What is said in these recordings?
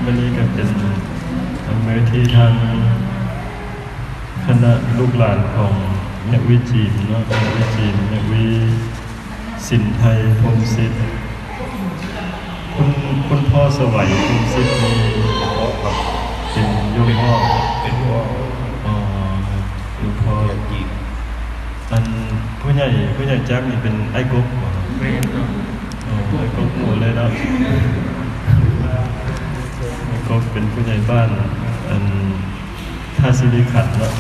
วันนี้ก็เป็นมื้อที่ทางคณะลูกหลานของนักวิจีนเนาะนักวิจีนนักวิสินไทยพงศิษฐ์คุณพ่อสวัยพงศิษฐ์มีเป็นโยมพ่อเป็นพ่ออ๋อโยมพ่อจีนอันผู้ใหญ่แจ๊บนี่เป็นไอ้กบเหรอไม่ครับไอ้กบหมู่เลยเนาะไอ้กบเป็นผู้ใหญ่บ้านอันท่าสิริขันธ์เนาะ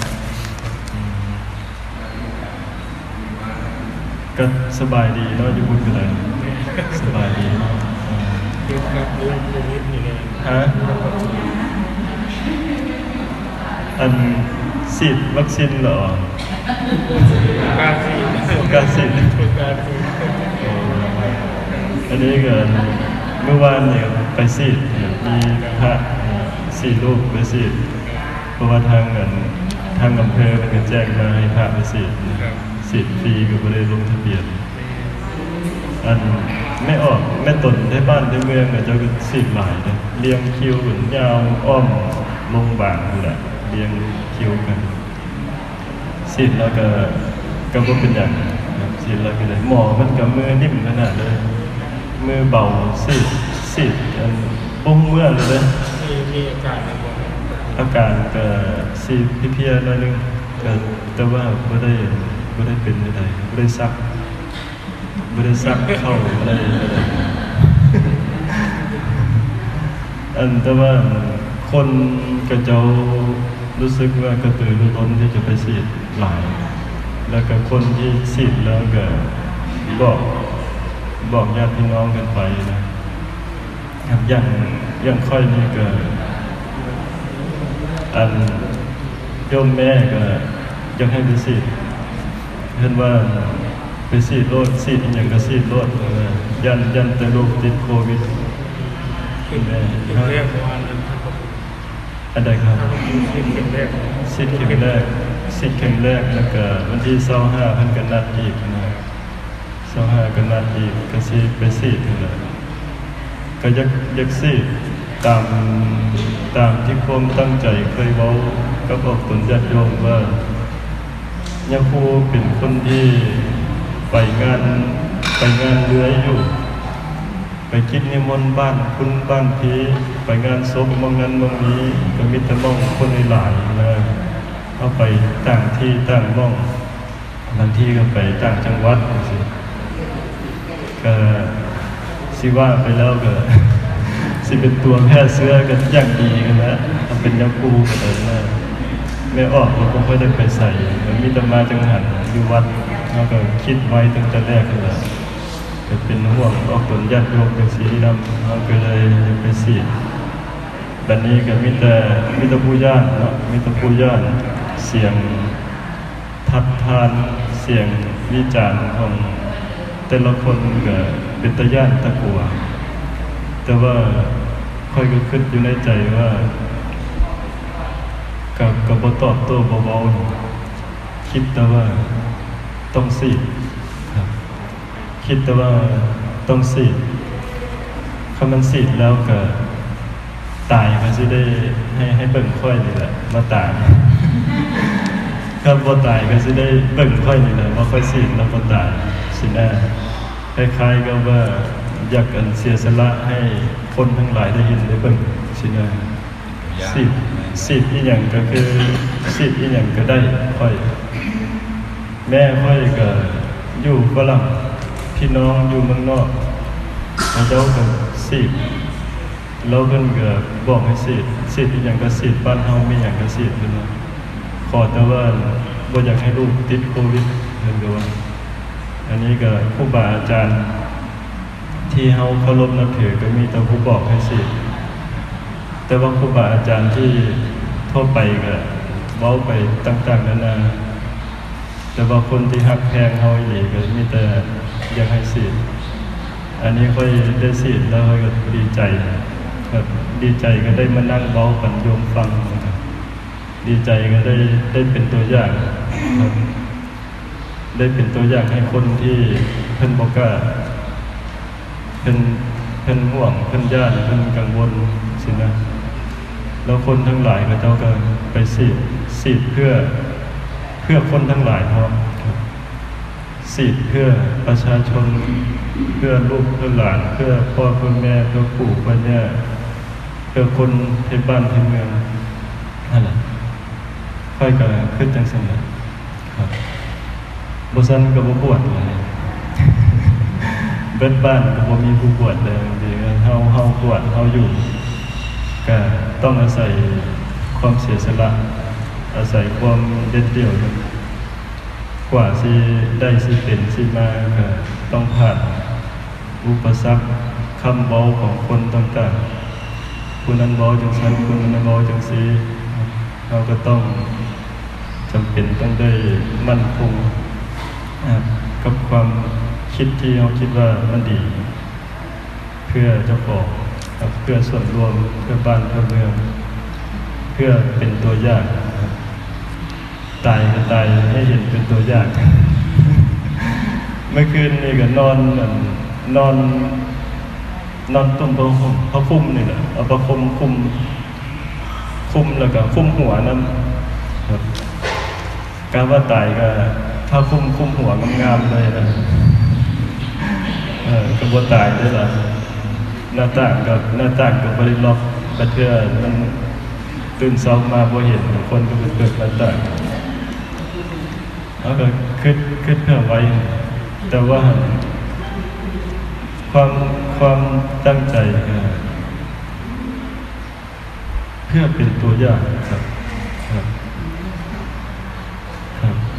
ก็สบายดีเนาะอยู่บุญกันเลยสบายดีเนาะเกี่ยวกับเรื่องโควิดนี่เลยฮะอันฉีดวัคซีนเหรอการฉีดอันนี้เกิดเมื่อวานเนี่ยไปฉีดมีพระ4 รูปไปฉีดเพราะว่าทางอำเภอมันก็แจ้งมาให้พระไปฉีดฟรีก็ไม่ได้ลงทะเบียนอันไม่ออกแม่ตนได้บ้านได้เมืองเนี่ยจะฉีดหลายเลยเรียงคิวเหมือนยาวอ้อมลงบางนี่แหละเรียงคิวกันฉีดแล้วก็บ่เป็นอย่างฉีดแล้วก็เลยหมอมันกับมือนิ่มขนาดเลยมือเบาฉีดอันปุ้งเมื่อเลยมีอาการอะไรบ้างอาการก็ฉีดเพี้ยๆหน่อยนึงแต่ว่าไม่ได้เป็นอะไรไม่ได้ซักเข้าอะไรแต่ว่าคนกระเจ้ารู้สึกว่ากระตือรือร้นที่จะไปฉีดหลายแล้วก็คนที่ฉีดแล้วก็บอกญาติพี่น้องกันไปนะครับยังค่อยนี่ก็อันโยมแม่ก็ยังให้ไปฉีดเห็นว่าไปฉีดโรคฉีดอย่างก็ฉีดโรคยันแต่โรคติดโควิดคุณแม่เรียกว่าอันใดครับฉีดเข็มแรกแล้วก็วันที่25พันกันนัดอีกนะ25กันนัดอีกก็ฉีดไปฉีดเลยก็ยักฉีดตามที่ความตั้งใจเคยเว้ากับออกตนญาติโยมว่ายาคูเป็นคนที่ไปงานเลื้อยอยู่ไปกินนิมนต์บ้านคุณบ้านพีไปงานศพมองนั้นมองนี้ก็มีแต่มองคนหลายนะเข้าไปต่างที่ต่างมองบางที่ก็ไปต่างจังหวัดสิก็สิว่าไปแล้วก็สิเป็นตัวแพร่เสื้อกันอย่างดีกันนะถ้าเป็นยาคูกันเลยนะไม่ออกเราก็ค่อยได้ไปใส่มันมีแต่มาจังหันอยู่วัดเราก็คิดไว้ตั้งแต่แรกเลยจะเป็นห่วงออกตนญาติโยมเป็นสีดำเราก็เลยไปฉีดแบบนี้ก็มีแต่ผู้ญาติเนาะมีแต่ผู้ญาติเสียงทัดทานเสียงวิจารณ์ของแต่ละคนก็เป็นตะย่านตะกลัวแต่ว่าค่อยก็คิดอยู่ในใจว่ากับบ่ตอบโต้เบาๆคิดแต่ว่าต้องฉีดครับคิดแต่ว่าต้องฉีดถ้ามันฉีดแล้วก็ตายก็สิได้ให้เบิ่งค่อยนี่แหละมาตายถ้าบ่ตายก็สิได้เบิ่งค่อยนี่แหละว่าค่อยฉีดแล้วบ่ตายสินะคล้ายๆกับว่าอยากเสียสละให้คนทั้งหลายได้ยินได้เบิ่งสินะสิทธิ์อีหยังก็คือสิทธิ์อีหยังก็ได้ค่อยแม่ค่อยก็อยู่ฝรั่งพี่น้องอยู่เมืองนอกเขาเจ้าก็สิทธิ์แล้วเพิ่นก็บอกให้สิทธิ์อีหยังก็สิทธิ์บ้านเฮามีหยังก็สิทธิ์เพิ่นว่าขอแต่ว่าบ่อยากให้ลูกติดโควิดเพิ่นก็ว่าอันนี้ก็ครูบาอาจารย์ที่เฮาเคารพนับถือก็มีแต่ผู้บอกให้สิทธิ์แต่ว่าครูบาอาจารย์ที่ทั่วไปก็เว้าไปต่างๆนานาแต่ว่าคนที่ฮักแพงเฮาอีหลีก็มีแต่อยากให้ฉีดอันนี้ค่อยได้ฉีดแล้วค่อยก็ดีใจครับดีใจก็ได้มานั่งเว้ากันโยมฟังนะครับดีใจก็ได้เป็นตัวอย่างครับได้เป็นตัวอย่างให้คนที่เพิ่นบ่กล้าเพิ่น เพิ่นห่วงเพิ่นย่านเพิ่นกังวลสินะแล้วคนทั้งหลายก็เจ้าก็ไปสีดเพื่อคนทั้งหลายพร้อมครับสีดเพื่อประชาชนเพื่อลูกเพื่อหลานเพื่อพ่อเพื่อแม่เพื่อปู่เพื่อย่าเพื่อคนที่บ้านที่เมืองนั่นแหละค่อยก็ขึ้นจังซั่นล่ะครับบ่ซั่นก็บ่บวชเลยเบิดบ้านก็บ่มีผู้บวชเลยดีเฮาบวชเฮาอยู่ก็ต้องอาศัยความเสียสละอาศัยความเด็ดเดี่ยวกว่าสิได้สิเป็นสิมาก็ต้องผ่านอุปสรรคคำเว้าของคนต่างๆผู้นั้นเว้าจังซั่นผู้นั้นเว้าจังซี่เราก็ต้องจำเป็นต้องได้มั่นคงกับความคิดที่เราคิดว่ามันดีเพื่อเจ้าของเพื่อส่วนรวมเพื่อบ้านเพื่อเมืองเพื่อเป็นตัวอย่างตายก็ตายให้เห็นเป็นตัวอย่าง เมื่อคืนนี่ก็นอนต้มพระคุ้มนี่แหละเอาประคมคุมแล้วก็คุมหัวนั่นครับการว่าตายก็ถ้าคุมหัวงามๆเลยนะก็บ่ตายได้ล่ะหน้าต่างก็บ่ได้ล็อกกระเทือมันตื่นเช้ามาบ่เห็นคนก็ไปเปิดหน้าต่างแล้วก็คิดเพื่อไว้แต่ว่าความตั้งใจก็เพื่อเป็นตัวอย่างครับ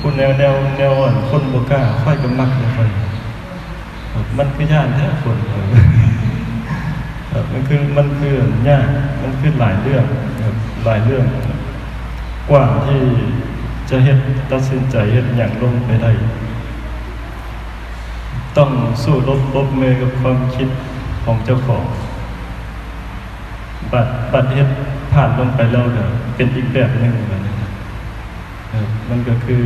คนแนวคนบ่กล้าค่อยก็มักเลยค่อยมันคือย่านแท้คนมันคือยากมันคือหลายเรื่องหลายเรื่องกว่าที่จะเฮ็ดตัดสินใจเฮ็ดอย่างลงไปได้ต้องสู้รบมือกับความคิดของเจ้าของบัดเฮ็ดผ่านลงไปแล้วเด้อเป็นอีกแบบหนึงบัดนี้มันก็คือ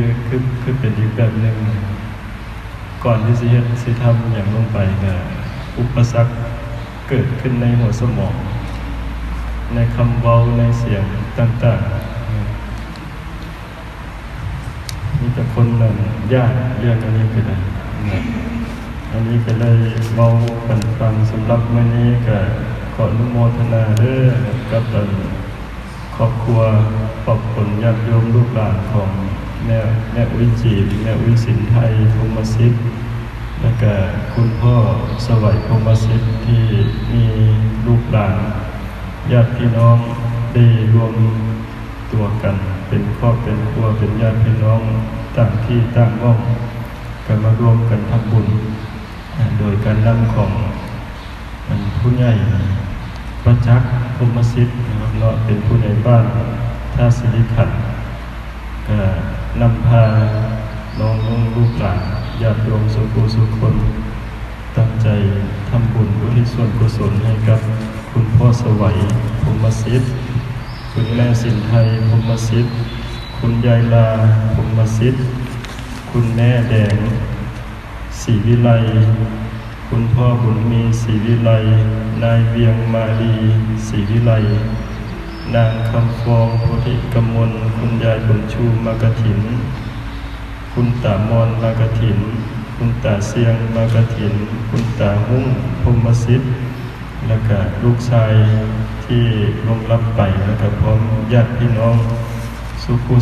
เป็นอีกแบบหนึงก่อนที่สิเฮ็ดสิทำอย่างลงไปก็อุปสรรคเกิดขึ้นในหัวสมองในคำเว้าในเสียงต่างๆมีแต่คนนั้นยากเรื่องอันนี้ไปได้อันนี้ก็เลยเว้ากันฟังสำหรับมื้อนี้ก็ขออนุโมทนาเด้อกับครอบครัวขอบคุณญาติโยมลูกหลานของแม่อุ้ยจีบแม่อุ้ยสินไทยพรหมสิทธิ์แล้วก็คุณพ่อสวัยพรหมสิทธิ์ที่มีลูกหลานญาติพี่น้องได้รวมตัวกันเป็นครอบเป็นครัวเป็นญาติพี่น้องต่างที่ต่างห้องกันมารวมกันทำบุญโดยการนำของผู้ใหญ่ประจักษ์พรหมสิทธิ์นะครับเนาะเป็นผู้ใหญ่บ้านท่าสิริขันธ์ก็นำพาน้องลูกหลานญาติโยมสุขคนตั้งใจทำบุญอุทิศส่วนกุศลให้กับคุณพ่อสวัยพรหมสิทธิ์คุณแม่สินไทยพรหมสิทธิ์คุณยายลาพรหมสิทธิ์คุณแม่แดงศรีวิไลคุณพ่อบุญมีศรีวิไลนายเวียงมาลีศรีวิไลนางคำฟองโพธิกมลคุณยายบุญชูมากฐินคุณตามอนมากฐินคุณตาเสียงมากฐินคุณตาหุ้งพรหมสิทธิ์แล้วก็ลูกชายที่ล่วงลับไปแล้วก็พร้อมญาติพี่น้อง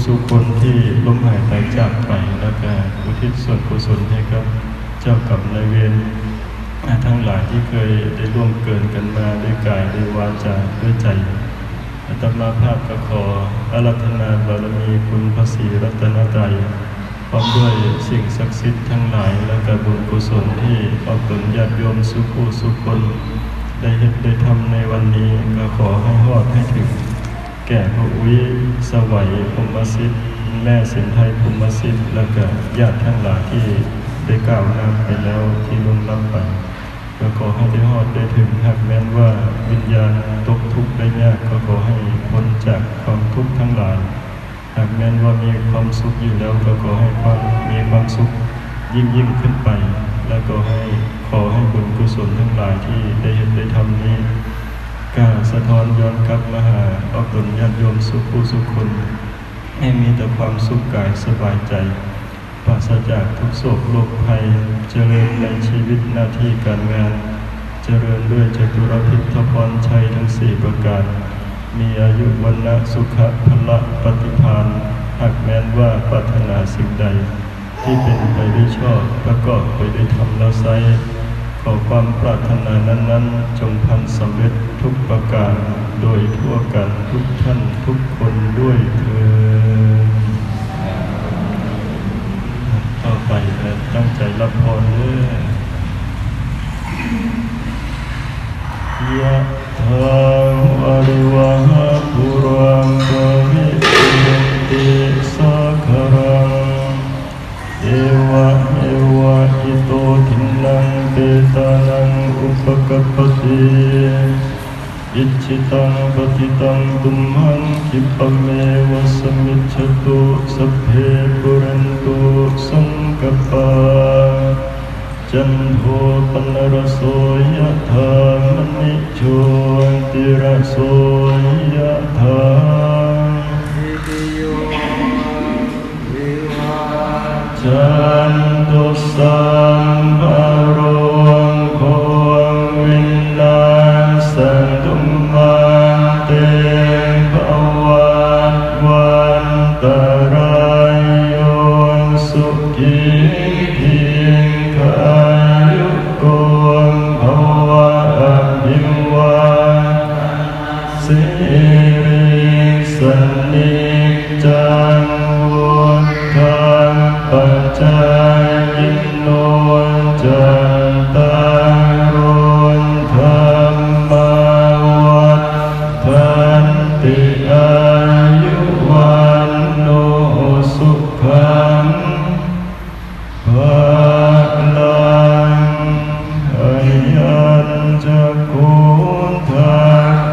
สุคนที่ล้มหายตายจากไปแล้วก็อุทิศส่วนกุศลให้กับเจ้ากรรมนายเวรทั้งหลายที่เคยได้ร่วมเกินกันมาด้วยกายด้วยวาจาด้วยใจอาตมาภาพก็ขออาราธนาบารมีคุณพระศรีรัตนตรัยพร้อมด้วยสิ่งศักดิ์สิทธิ์ทั้งหลายและก็บุญกุศลที่ออกผลญาติโยมสุคนได้เฮ็ดได้ทำในวันนี้ก็ขอให้ฮอดให้ถึงแก่พระอุ้ยสวัยพรหมสิทธิ์แม่สินไทยพรหมสิทธิ์และก็ญาติทั้งหลายที่ได้กล่าวนามไปแล้วที่ล่วงลับไปก็ขอให้ได้ฮอดได้ถึงหากแม้นว่าวิญญาณตกทุกข์ได้ยากก็ขอให้พ้นจากความทุกข์ทั้งหลายหากแม้นว่ามีความสุขอยู่แล้วก็ขอให้มีความสุขยิ่งขึ้นไป แล้วก็ขอให้บุญกุศลทั้งหลายที่ได้เห็นได้ทำนี้กาสะท้อนย้อนกลับมาหาเอาตนญาติโยมสุขผู้สุขคนให้มีแต่ความสุขกายสบายใจปราศจากทุกโศกโรคภัยเจริญในชีวิตหน้าที่การงานเจริญด้วยจตุรพิธพรชัยทั้ง4ประการมีอายุวันนะสุขะพละปฏิภาณหากแม้นว่าปรารถนาสิ่งใดที่เป็นไปด้วยชอบประกอบไปด้วยธรรมแล้วไซขอความปรารถนานั้นๆจงพันสำเร็จทุกประการโดยทั่วกันทุกท่านทุกคนด้วยเถิดต่อไปตั้งใจรับพรเด้อยะถาวะริวหาปุรังกวิปุติสาคารังเอวะอิโตทินังเปตานังอุปกัปปติอิจิตังปฏิตังตุมหังคิปะเมวะสมิจฉตุสัพเพปุเรนตุสังกปาจันโทปนรโสยะธามณิโชติระโสยะธาจันตุสัมภโรโควินาศตุมาเตภวัตวันตรายโยสุขีทีขายุโกภวะอภิวาสิริสนิจังวุฒาปัจจายโนจันตารโธรรมวัฏันติอายุวันโนสุขังภาลังอายัญจะโกฏา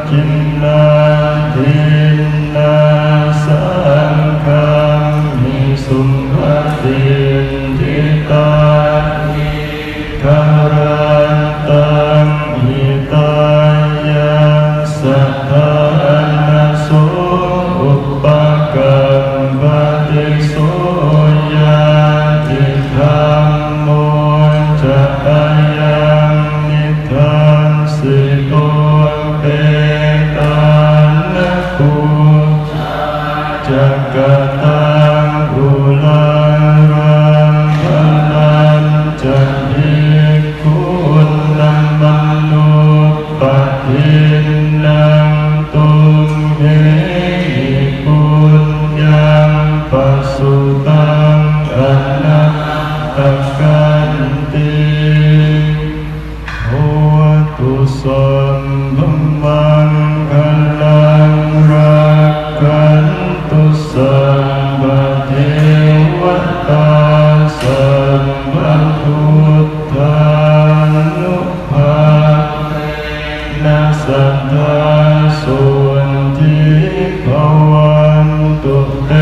กินนาทินาสังฆามิสุภติทิตาคารันตังหิตายาสัทธานาโสอุปกัมปติโสยาติธรรมโมจะอายังนิทันสิโตเปตานะกุจักตังอุลารังพลันจะหิคุณนัมมนุปทินังตุมเหปุญญังปัสสุตังอนัตตกันติโหตุสัมภมังคลังรักขันตุสัมปเทวตาสัมปพุทธานุภาเวนะสัทธาสุนทิภวันตุเต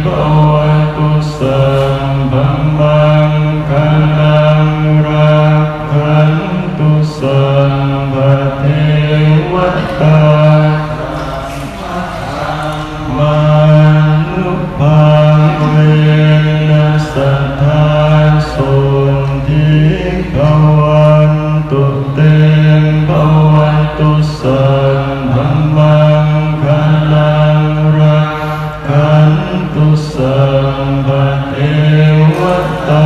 ภวันตุสัมภมังคลังรักขันตุสัมปเทวตามานุภาเวนะสัทธาสุนทิภวันตุเตภวันตุสัมภมังคลังรักขันตุสัมปเทวตา